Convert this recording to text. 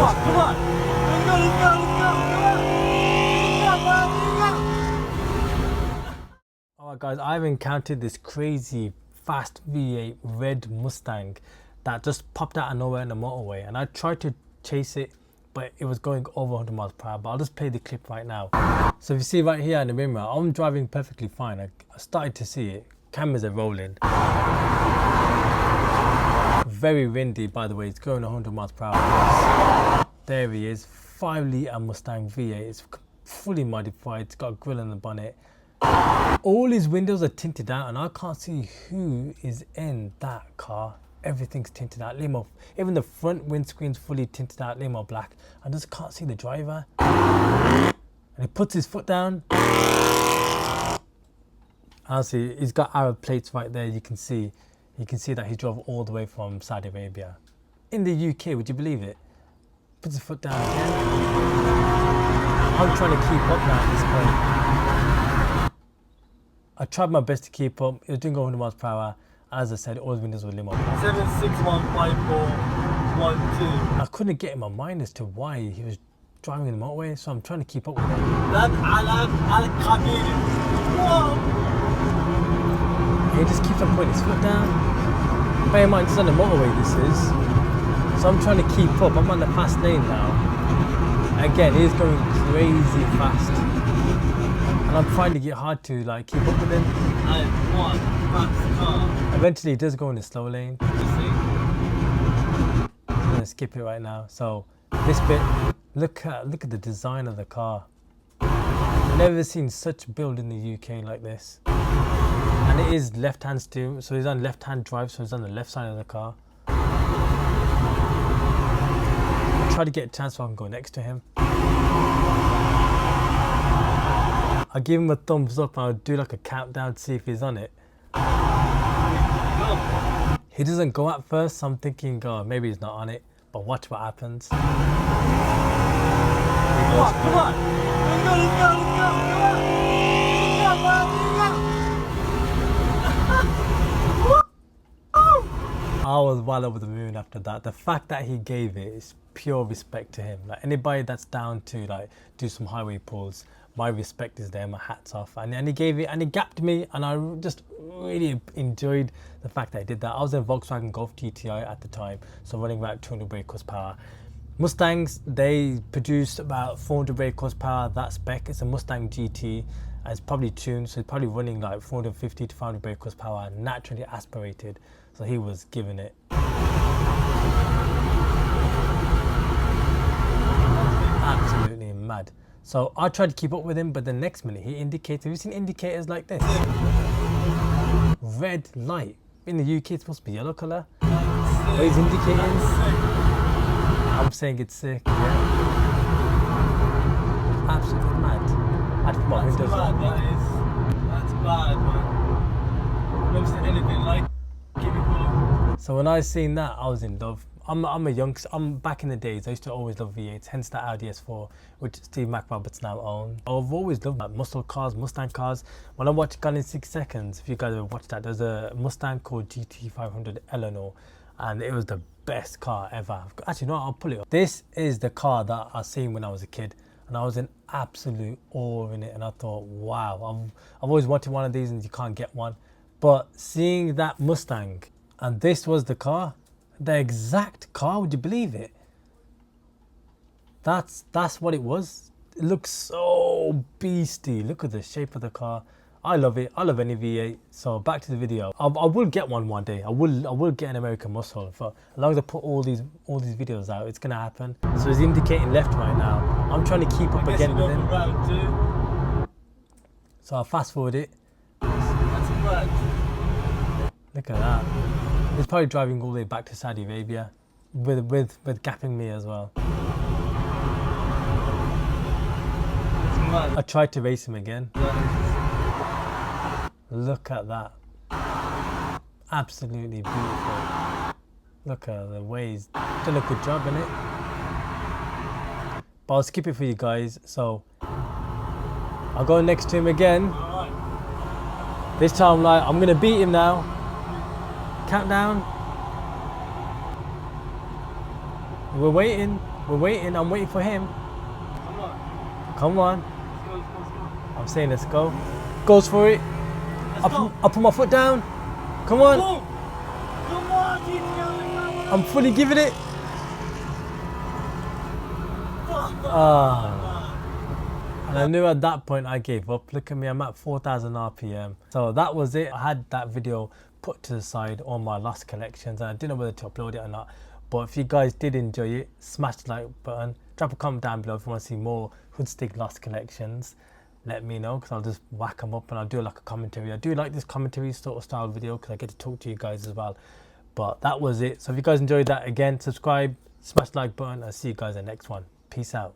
Come on. Let's go. Alright guys, I've encountered this crazy fast V8 red Mustang that just popped out of nowhere in the motorway, and I tried to chase it, but it was going over 100 miles per hour. But I'll just play the clip right now. So if you see right here in the mirror, I'm driving perfectly fine. I started to see it. Cameras are rolling. Very windy, by the way. It's going 100 miles per hour. There he is, 5-litre Mustang V8. It's fully modified. It's got a grill in the bonnet. All his windows are tinted out, and I can't see who is in that car. Everything's tinted out, limo. Even the front windscreen's fully tinted out, limo black. I just can't see the driver. And he puts his foot down. Honestly, he's got Arab plates right there. You can see that he drove all the way from Saudi Arabia. In the UK, would you believe it? Puts his foot down again. I'm trying to keep up now at this point. I tried my best to keep up. It was doing 100 miles per hour. As I said, all his windows were limo. 7615412. I couldn't get in my mind as to why he was driving in the motorway, so I'm trying to keep up with him. He just keeps on putting his foot down. Bear in mind, this is on the motorway, this is. So I'm trying to keep up. I'm on the fast lane now. Again, he's going crazy fast. And I'm finding it hard to like keep up with him. Eventually, he does go in the slow lane. I'm gonna skip it right now. So this bit, look at the design of the car. Never seen such build in the UK like this. And it is left-hand steering, so he's on left-hand drive, so he's on the left side of the car. I try to get a chance so I can go next to him. I give him a thumbs up and I'll do like a countdown to see if he's on it. He doesn't go at first, so I'm thinking, oh, maybe he's not on it, but watch what happens. Come on. Let's go. I was well over the moon after that. The fact that he gave it is pure respect to him. Like anybody that's down to like do some highway pulls, my respect is there, my hat's off. And he gave it and he gapped me, and I just really enjoyed the fact that he did that. I was in Volkswagen Golf GTI at the time, so running about 200 brake horsepower. Mustangs, they produce about 400 brake horsepower, that spec. It's a Mustang GT, and it's probably tuned, so it's probably running like 450 to 500 brake horsepower, naturally aspirated. So he was giving it. Absolutely mad. So I tried to keep up with him, but the next minute he indicated. Have you seen indicators like this? Red light. In the UK it's supposed to be yellow colour. But he's indicating. I'm saying it's sick. Yeah. Absolutely mad. I had to put my windows on. That's bad, man. Never seen anything like. So when I seen that, I was in love. I'm a youngster. Back in the days, I used to always love V8s, hence the Audi S4, which Steve McRoberts now owns. I've always loved like muscle cars, Mustang cars. When I watched Gone in 6 Seconds, if you guys ever watched that, there's a Mustang called GT500 Eleanor, and it was the best car ever. Actually, no, I'll pull it up. This is the car that I seen when I was a kid, and I was in absolute awe in it, and I thought, wow, I've always wanted one of these, and you can't get one. But seeing that Mustang, and this was the car, the exact car, would you believe it? That's what it was. It looks so beastie. Look at the shape of the car. I love it. I love any V8. So back to the video. I will get one day. I will get an American Muscle. For as long as I put all these videos out, it's gonna happen. So he's indicating left right now. I'm trying to keep up again with him. So I'll fast forward it. Look at that. He's probably driving all the way back to Saudi Arabia with gapping me as well. I tried to race him again. Look at that. Absolutely beautiful. Look at the way he's done a good job in it. But I'll skip it for you guys. So I'll go next to him again. This time I'm gonna beat him now. Countdown. We're waiting. We're waiting. I'm waiting for him. Come on. Come on. Let's go, let's go, let's go. I'm saying let's go. Goes for it. Let's go. I'll put my foot down. Come on. Boom. Come on, GTO. I'm fully giving it. And I knew at that point I gave up. Look at me, I'm at 4,000 RPM. So that was it. I had that video put to the side, all my lost collections, and I didn't know whether to upload it or not. But if you guys did enjoy it, smash the like button. Drop a comment down below if you want to see more Hoodstick lost collections. Let me know, because I'll just whack them up and I'll do like a commentary. I do like this commentary sort of style video because I get to talk to you guys as well. But that was it. So if you guys enjoyed that, again, subscribe, smash the like button. I'll see you guys in the next one. Peace out.